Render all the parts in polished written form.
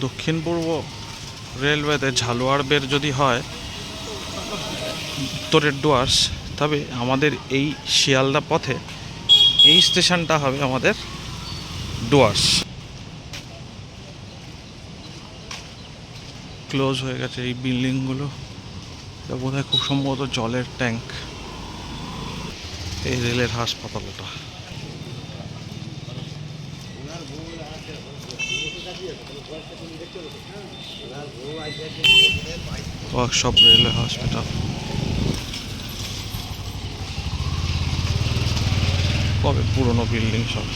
দক্ষিণ পূর্ব রেলওয়েতে ঝালোয়ার বের যদি হয় উত্তরের ডুয়ার্স, তবে আমাদের এই শিয়ালদা পথে এই স্টেশনটা হবে আমাদের ডুয়ার্স। ক্লোজ হয়ে গেছে এই বিল্ডিংগুলো, এটা বোধহয় খুব সম্ভবত জলের ট্যাঙ্ক। এই রেলের হাসপাতালটা। Workshop railway hospital. কবে পুরনো বিল্ডিং সব।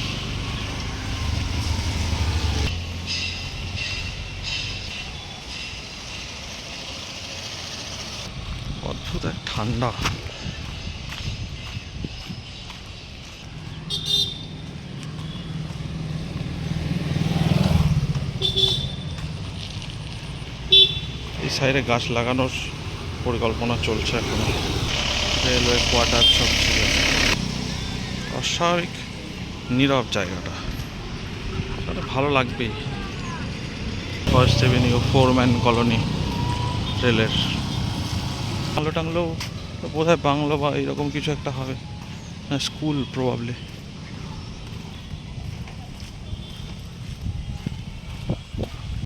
অদ্ভুত এক ঠান্ডা। এই সাইডে গাছ লাগানোর পরিকল্পনা চলছে এখন। রেলওয়ে কোয়ার্টার সব ছিল। অস্বাভাবিক নীরব জায়গাটা, সেটা ভালো লাগবেই। ফার্স্ট এভিনিউ, ফোরম্যান কলোনি রেলের। বাংলো টাংলো বোধহয় বাংলো বা এরকম কিছু একটা হবে, স্কুল প্রবাবলি।